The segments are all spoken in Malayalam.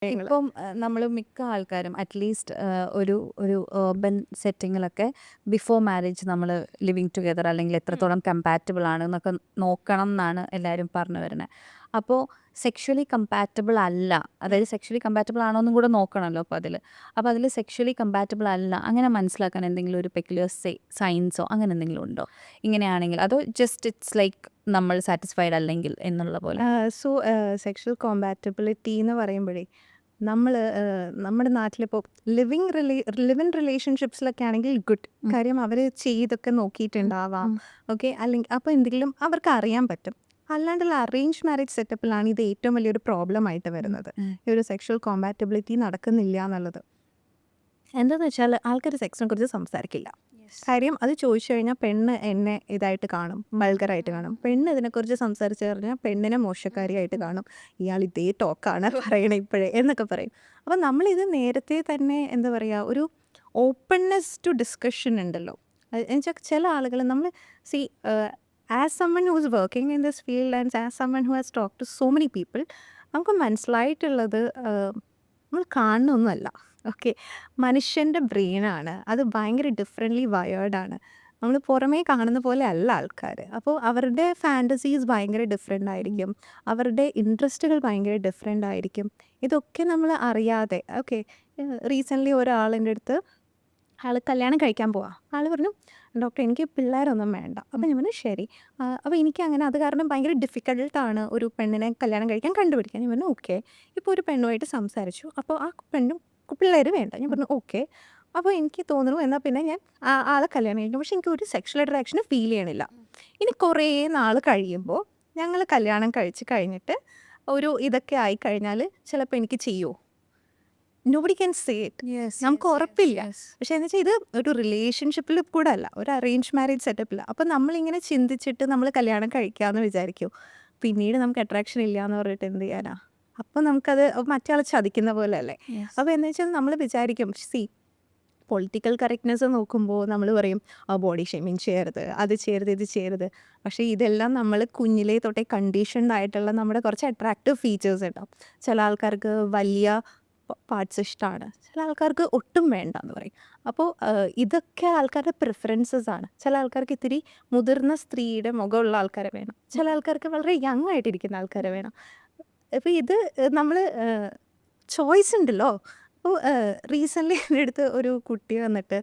കാര്യങ്ങള്. ഇപ്പം നമ്മൾ മിക്ക ആൾക്കാരും അറ്റ്ലീസ്റ്റ് ഒരു ഒരു ഏർബൻ സെറ്റിങ്ങിലൊക്കെ ബിഫോർ മാരേജ് നമ്മൾ ലിവിങ് ടുഗെദർ അല്ലെങ്കിൽ ഉം. എത്രത്തോളം കമ്പാറ്റബിൾ ആണ് എന്നൊക്കെ നോക്കണം എന്നാണ് എല്ലാവരും പറഞ്ഞു വരുന്നത്. അപ്പോൾ സെക്ഷലി കമ്പാറ്റബിൾ അല്ല, ഉം. അതായത് സെക്ഷലി കമ്പാറ്റബിൾ ആണോ എന്നും കൂടെ നോക്കണമല്ലോ. അപ്പോൾ അതിൽ സെക്ഷലി കമ്പാറ്റബിൾ അല്ല അങ്ങനെ മനസ്സിലാക്കാൻ എന്തെങ്കിലും ഒരു പെക്യുലർ സൈൻസോ അങ്ങനെ എന്തെങ്കിലും ഉണ്ടോ ഇങ്ങനെയാണെങ്കിൽ, അതോ ജസ്റ്റ് ഇറ്റ്സ് ലൈക്ക് നമ്മൾ സാറ്റിസ്ഫൈഡ് അല്ലെങ്കിൽ എന്നുള്ള പോലെ? സോ സെക്ഷൽ കോമ്പാറ്റബിലിറ്റി എന്ന് പറയുമ്പോഴേ നമ്മൾ നമ്മുടെ നാട്ടിലിപ്പോൾ ലിവ് ഇൻ റിലേഷൻഷിപ്സിലൊക്കെ ആണെങ്കിൽ ഗുഡ് ഉം, കാര്യം. അവർ ചെയ്തൊക്കെ ഉം, നോക്കിയിട്ടുണ്ടാവാം. ഉം, ഓക്കെ, അല്ലെങ്കിൽ അപ്പോൾ എന്തെങ്കിലും അവർക്ക് അറിയാൻ പറ്റും. അല്ലാണ്ടുള്ള അറേഞ്ച് മാരേജ് സെറ്റപ്പിലാണ് ഇത് ഏറ്റവും വലിയൊരു പ്രോബ്ലം ആയിട്ട് ഉം, വരുന്നത്. ഉം. ഈ ഒരു സെക്ഷൽ കോമ്പാറ്റബിലിറ്റി നടക്കുന്നില്ല എന്നുള്ളത്. എന്താന്ന് വെച്ചാൽ ആൾക്കാർ സെക്സിനെ കുറിച്ച് സംസാരിക്കില്ല. കാര്യം അത് ചോദിച്ചു കഴിഞ്ഞാൽ പെണ്ണ് എന്നെ ഇതായിട്ട് കാണും, ബൾഗറായിട്ട് കാണും. പെണ്ണ് ഇതിനെക്കുറിച്ച് സംസാരിച്ച് കഴിഞ്ഞാൽ പെണ്ണിനെ മോശക്കാരിയായിട്ട് കാണും. ഇയാൾ ഇതേ ടോക്കാണ് പറയണേ ഇപ്പോഴേ എന്നൊക്കെ പറയും. അപ്പം നമ്മളിത് നേരത്തെ തന്നെ എന്താ പറയുക, ഒരു ഓപ്പൺനെസ് ടു ഡിസ്കഷൻ ഉണ്ടല്ലോ. എന്നുവെച്ചാൽ ചില ആളുകൾ നമ്മൾ see as someone who is working in this field and as someone who has talk to so many people, നമുക്ക് മനസ്സിലായിട്ടുള്ളത് നമ്മൾ കാണുന്നൊന്നുമല്ല. ഓക്കെ, മനുഷ്യൻ്റെ ബ്രെയിനാണ് അത്, ഭയങ്കര ഡിഫറെൻ്റ്ലി വയേർഡാണ്. നമ്മൾ പുറമേ കാണുന്ന പോലെ അല്ല ആൾക്കാർ. അപ്പോൾ അവരുടെ ഫാൻറ്റസീസ് ഭയങ്കര ഡിഫറെൻ്റ് ആയിരിക്കും, അവരുടെ ഇൻട്രസ്റ്റുകൾ ഭയങ്കര ഡിഫറെൻ്റ് ആയിരിക്കും. ഇതൊക്കെ നമ്മൾ അറിയാതെ ഓക്കെ. റീസെൻ്റ്ലി ഒരാളെൻ്റെ അടുത്ത്, ആൾ കല്യാണം കഴിക്കാൻ പോവാ. ആൾ പറഞ്ഞു, ഡോക്ടർ എനിക്ക് പിള്ളേരൊന്നും വേണ്ട. അപ്പോൾ ഞാൻ പറഞ്ഞു ശരി. അപ്പോൾ എനിക്ക് അങ്ങനെ അത് കാരണം ഭയങ്കര ഡിഫിക്കൽട്ടാണ് ഒരു പെണ്ണിനെ കല്യാണം കഴിക്കാൻ കണ്ടുപിടിക്കാൻ. ഞാൻ പറഞ്ഞു ഓക്കെ. ഇപ്പോൾ ഒരു പെണ്ണുമായിട്ട് സംസാരിച്ചു, അപ്പോൾ ആ പെണ്ണും പിള്ളേർ വേണ്ട. ഞാൻ പറഞ്ഞു ഓക്കെ. അപ്പോൾ എനിക്ക് തോന്നുന്നു എന്നാൽ പിന്നെ ഞാൻ ആളെ കല്യാണം കഴിക്കും. പക്ഷേ എനിക്ക് ഒരു സെക്ഷൽ അട്രാക്ഷന് ഫീൽ ചെയ്യണില്ല. ഇനി കുറേ നാൾ കഴിയുമ്പോൾ ഞങ്ങൾ കല്യാണം കഴിച്ച് കഴിഞ്ഞിട്ട് ഒരു ഇതൊക്കെ ആയി കഴിഞ്ഞാൽ ചിലപ്പോൾ എനിക്ക് ചെയ്യുമോ? Nobody can say it. Yes, നമുക്ക് yes, yes, ഉറപ്പില്ല. yes. പക്ഷേ എന്ന് വെച്ചാൽ ഇത് ഒരു റിലേഷൻഷിപ്പിൽ കൂടെ അല്ല, ഒരു അറേഞ്ച് മാരേജ് സെറ്റപ്പില്ല. അപ്പോൾ നമ്മളിങ്ങനെ ചിന്തിച്ചിട്ട് നമ്മൾ കല്യാണം കഴിക്കാമെന്ന് വിചാരിക്കും. പിന്നീട് നമുക്ക് അട്രാക്ഷൻ ഇല്ല എന്ന് പറഞ്ഞിട്ട് എന്ത് ചെയ്യാനാ? അപ്പോൾ നമുക്കത് മറ്റേ ആളെ ചതിക്കുന്ന പോലെ അല്ലേ? Yes. അപ്പോൾ എന്ന് വെച്ചാൽ നമ്മൾ വിചാരിക്കും പൊളിറ്റിക്കൽ കറക്റ്റ്നെസ് നോക്കുമ്പോൾ നമ്മൾ പറയും ബോഡി ഷേമിങ് ചെയ്യരുത്, അത് ചെയ്യരുത്, ഇത് ചെയ്യരുത്. പക്ഷേ ഇതെല്ലാം നമ്മൾ കുഞ്ഞിലേ തൊട്ടേ കണ്ടീഷൻഡ് ആയിട്ടുള്ള നമ്മുടെ കുറച്ച് അട്രാക്റ്റീവ് ഫീച്ചേഴ്സ് ഉണ്ടാവും. ചില ആൾക്കാർക്ക് വലിയ പാർട്സ് ഇഷ്ടമാണ്, ചില ആൾക്കാർക്ക് ഒട്ടും വേണ്ട എന്ന് പറയും. അപ്പോൾ ഇതൊക്കെ ആൾക്കാരുടെ പ്രിഫറൻസസ് ആണ്. ചില ആൾക്കാർക്ക് ഇത്തിരി മുതിർന്ന സ്ത്രീയുടെ മുഖമുള്ള ആൾക്കാരെ വേണം, ചില ആൾക്കാർക്ക് വളരെ യങ് ആയിട്ടിരിക്കുന്ന ആൾക്കാരെ വേണം. അപ്പോൾ ഇത് നമ്മൾ ചോയ്സ് ഉണ്ടല്ലോ. അപ്പോൾ റീസെൻ്റ്ലി എൻ്റെ അടുത്ത് ഒരു കുട്ടി വന്നിട്ട്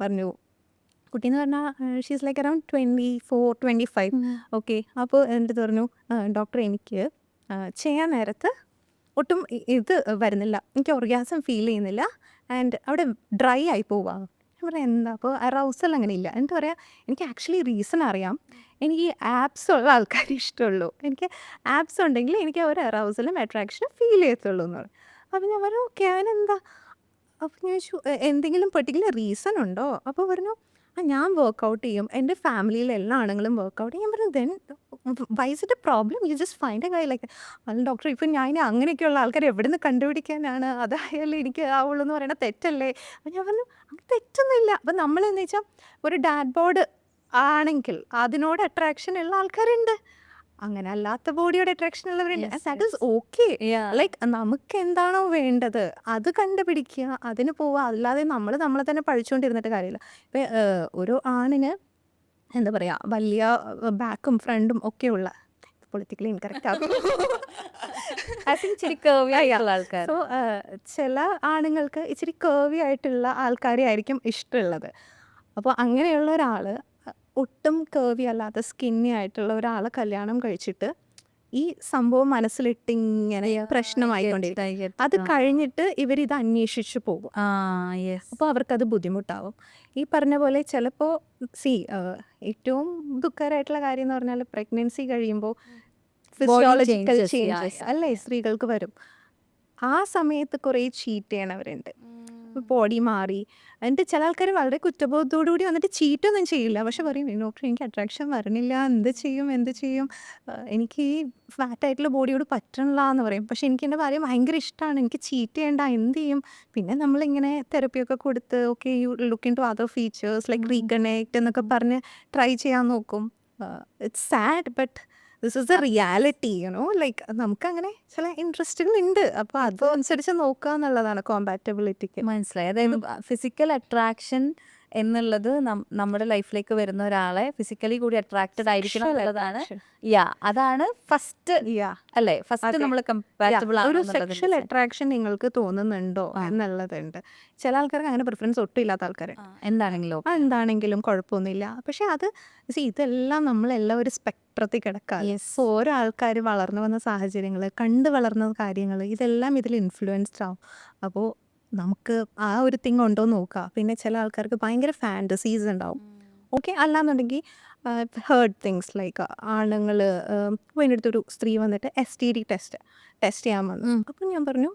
പറഞ്ഞു, കുട്ടി എന്ന് പറഞ്ഞാൽ ഷീസ് ലൈക്ക് അറൗണ്ട് 24-25. ഉം. ഓക്കെ. അപ്പോൾ എൻ്റെ അടുത്ത് പറഞ്ഞു, ഡോക്ടർ എനിക്ക് ചെയ്യാൻ നേരത്ത് ഒട്ടും ഇത് വരുന്നില്ല, എനിക്ക് ഒർഗാസം ഫീൽ ചെയ്യുന്നില്ല, ആൻഡ് അവിടെ ഡ്രൈ ആയി പോവാ. ഞാൻ പറയാം എന്താ? അപ്പോൾ അറൗസൽ അങ്ങനെ ഇല്ല. എന്നിട്ട് പറയാം എനിക്ക് ആക്ച്വലി റീസൺ അറിയാം, എനിക്ക് ആപ്സ് ഉള്ള ആൾക്കാർ ഇഷ്ടമുള്ളൂ, എനിക്ക് ആപ്സ് ഉണ്ടെങ്കിൽ എനിക്ക് ഒരു അറൗസലും അട്രാക്ഷനും ഫീൽ ചെയ്യത്തുള്ളൂ എന്ന് പറയും. അപ്പോൾ ഞാൻ പറഞ്ഞു ഓക്കെ, അവനെന്താ? അപ്പോൾ ഞാൻ ചോദിച്ചു എന്തെങ്കിലും പെർട്ടിക്കുലർ റീസൺ ഉണ്ടോ? അപ്പോൾ പറഞ്ഞു ഞാൻ വർക്കൗട്ട് ചെയ്യും, എൻ്റെ ഫാമിലിയിലെ എല്ലാ ആണുങ്ങളും വർക്കൗട്ട് ചെയ്യും. ഞാൻ പറഞ്ഞു then why is it a problem? You just find a guy like. അല്ല ഡോക്ടർ, ഇപ്പം ഞാൻ ഇനി അങ്ങനെയൊക്കെയുള്ള ആൾക്കാരെ എവിടെ നിന്ന് കണ്ടുപിടിക്കാനാണ്? അതായാലും എനിക്ക് ആവുള്ളൂ എന്ന് പറയുന്നത് തെറ്റല്ലേ? അപ്പം ഞാൻ പറഞ്ഞു അങ്ങനെ തെറ്റൊന്നുമില്ല. അപ്പം നമ്മളെന്ന് വെച്ചാൽ ഒരു ഡാഡ് ബോർഡ് ആണെങ്കിൽ അതിനോട് അട്രാക്ഷൻ ഉള്ള ആൾക്കാരുണ്ട്, അങ്ങനെ അല്ലാത്ത ബോഡിയോട് അട്രാക്ഷൻ ഉള്ളവരുണ്ട്. Yes, that is yes. Okay. Yeah. Like നമുക്ക് എന്താണോ വേണ്ടത് അത് കണ്ടുപിടിക്കുക, അതിന് പോവുക. അല്ലാതെ നമ്മളെ തന്നെ പഴിച്ചുകൊണ്ടിരുന്നിട്ട് കാര്യമില്ല. ഇപ്പം ഒരു ആണിന് എന്താ പറയുക, വലിയ ബാക്കും ഫ്രണ്ടും ഒക്കെയുള്ള, പൊളിറ്റിക്കലി ഇൻകറക്റ്റ് ആകും. I think ഇച്ചിരി curvy ആയിട്ടുള്ള ആൾക്കാർ. സോ ചില ആണുങ്ങൾക്ക് ഇച്ചിരി കേർവി ആയിട്ടുള്ള ആൾക്കാരെ ആയിരിക്കും ഇഷ്ടമുള്ളത്. അപ്പോൾ അങ്ങനെയുള്ള ഒരാൾ ഒട്ടും കേർവി അല്ലാത്ത സ്കിന്നി ആയിട്ടുള്ള ഒരാളെ കല്യാണം കഴിച്ചിട്ട് ഈ സംഭവം മനസ്സിലിട്ട് ഇങ്ങനെ Yeah, I get, പ്രശ്നമായിക്കൊണ്ടിരിക്കും. I get. അത് കഴിഞ്ഞിട്ട് ഇവരിത് അന്വേഷിച്ച് പോകും. Yes. അപ്പോൾ അവർക്കത് ബുദ്ധിമുട്ടാവും. ഈ പറഞ്ഞ പോലെ ചിലപ്പോൾ ഏറ്റവും ദുഃഖകരമായിട്ടുള്ള കാര്യം എന്ന് പറഞ്ഞാൽ പ്രഗ്നൻസി കഴിയുമ്പോൾ physiological changes. Yeah, changes yeah, അല്ലേ yeah. സ്ത്രീകൾക്ക് വരും. ആ സമയത്ത് കുറേ ചീറ്റ് ചെയ്യണവരുണ്ട്. Mm. ബോഡി മാറി എന്നിട്ട് ചില ആൾക്കാർ വളരെ കുറ്റബോധത്തോടു കൂടി വന്നിട്ട് ചീറ്റൊന്നും ചെയ്യില്ല. പക്ഷെ പറയും ഡോക്ടർ എനിക്ക് അട്രാക്ഷൻ വരണില്ല, എന്ത് ചെയ്യും, എനിക്ക് ഈ ഫാറ്റായിട്ടുള്ള ബോഡിയോട് പറ്റണില്ല എന്ന് പറയും. പക്ഷെ എനിക്ക് എൻ്റെ ഭാര്യ ഭയങ്കര ഇഷ്ടമാണ്, എനിക്ക് ചീറ്റ് ചെയ്യണ്ട, എന്ത് ചെയ്യും? പിന്നെ നമ്മളിങ്ങനെ തെറപ്പിയൊക്കെ കൊടുത്ത് okay you look into other features like reconnect എന്നൊക്കെ പറഞ്ഞ് ട്രൈ ചെയ്യാൻ നോക്കും. It's sad but this is a reality like നമുക്കങ്ങനെ ചില ഇൻട്രസ്റ്റുകളുണ്ട്. അപ്പോൾ അതനുസരിച്ച് നോക്കുക എന്നുള്ളതാണ് കോമ്പാറ്റബിലിറ്റിക്ക്. മനസ്സിലായി. അതായത് ഫിസിക്കൽ അട്രാക്ഷൻ എന്നുള്ളത് നമ്മുടെ ലൈഫിലേക്ക് വരുന്ന ഒരാളെ ഫിസിക്കലി കൂടി അട്രാക്റ്റഡ് ആയിരിക്കണം എന്നുള്ളതാണ്. അതാണ് ഫസ്റ്റ് അല്ലേ, ഫസ്റ്റ് നമ്മൾ കമ്പാറ്റബിൾ ഒരു സെക്ഷൽ അട്രാക്ഷൻ നിങ്ങൾക്ക് തോന്നുന്നുണ്ടോ എന്നുള്ളതുണ്ട്. ചില ആൾക്കാർക്ക് അങ്ങനെ പ്രിഫറൻസ് ഒട്ടും ഇല്ലാത്ത ആൾക്കാർ എന്താണെങ്കിലും കുഴപ്പമൊന്നുമില്ല. പക്ഷെ അത് ഇതെല്ലാം നമ്മളെല്ലാം ഒരു സ്പെക്ട്രത്തിൽ കിടക്കുക. ഓരോ ആൾക്കാർ വളർന്നു വന്ന സാഹചര്യങ്ങൾ, കണ്ടു വളർന്ന കാര്യങ്ങൾ, ഇതെല്ലാം ഇതിൽ ഇൻഫ്ലുവൻസ്ഡ് ആവും. അപ്പോൾ നമുക്ക് ആ ഒരു തിങ് ഉണ്ടോ നോക്കുക. പിന്നെ ചില ആൾക്കാർക്ക് ഭയങ്കര ഫാൻറ്റസീസ് ഉണ്ടാവും. ഓക്കെ, അല്ലാന്നുണ്ടെങ്കിൽ ഹേർഡ് തിങ്സ് ലൈക്ക് ആണുങ്ങൾ ഇപ്പോൾ എൻ്റെ അടുത്തൊരു സ്ത്രീ വന്നിട്ട് STD ടെസ്റ്റ് ചെയ്യാൻ വന്നു. അപ്പം ഞാൻ പറഞ്ഞു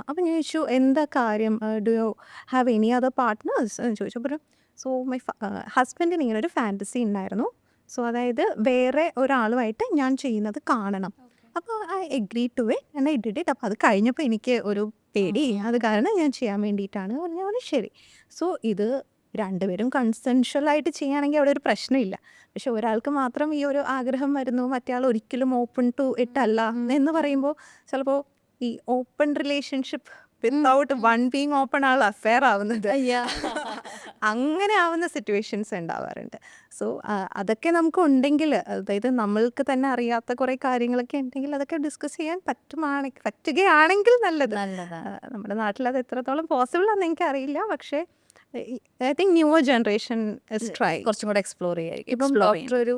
അപ്പം ഞാൻ ചോദിച്ചു എന്താ കാര്യം, do you have any other partners എന്ന് ചോദിച്ചു. പറഞ്ഞു സോ മൈ ഹസ്ബൻഡിന് ഇങ്ങനെ ഒരു ഫാൻറ്റസി ഉണ്ടായിരുന്നു. സോ അതായത് വേറെ ഒരാളുമായിട്ട് ഞാൻ ചെയ്യുന്നത് കാണണം. അപ്പോൾ I agree to it and I did it. അപ്പോൾ അത് കഴിഞ്ഞപ്പോൾ എനിക്ക് ഒരു പേടി, അത് കാരണം ഞാൻ ചെയ്യാൻ വേണ്ടിയിട്ടാണ് പറഞ്ഞു. ശരി. സോ ഇത് രണ്ടുപേരും കൺസെൻഷ്വലായിട്ട് ചെയ്യുകയാണെങ്കിൽ അവിടെ ഒരു പ്രശ്നമില്ല. പക്ഷെ ഒരാൾക്ക് മാത്രം ഈ ഒരു ആഗ്രഹം വരുന്നു, മറ്റേ ആൾ ഒരിക്കലും ഓപ്പൺ ടു ഇറ്റ് അല്ല എന്ന് പറയുമ്പോൾ ചിലപ്പോൾ ഈ open relationship without one being open ആൾ അഫെയർ ആവുന്നത് അങ്ങനെ ആവുന്ന സിറ്റുവേഷൻസ് ഉണ്ടാവാറുണ്ട്. സോ അതൊക്കെ നമുക്ക് ഉണ്ടെങ്കിൽ, അതായത് നമ്മൾക്ക് തന്നെ അറിയാത്ത കുറേ കാര്യങ്ങളൊക്കെ ഉണ്ടെങ്കിൽ അതൊക്കെ ഡിസ്കസ് ചെയ്യാൻ പറ്റുകയാണെങ്കിൽ നല്ലത്. നമ്മുടെ നാട്ടിൽ അത് എത്രത്തോളം പോസിബിൾ ആണെന്ന് എനിക്കറിയില്ല. പക്ഷേ I think newer generation is try കുറച്ചും കൂടെ എക്സ്പ്ലോർ ചെയ്യാം. ഇപ്പം ഡോക്ടർ ഒരു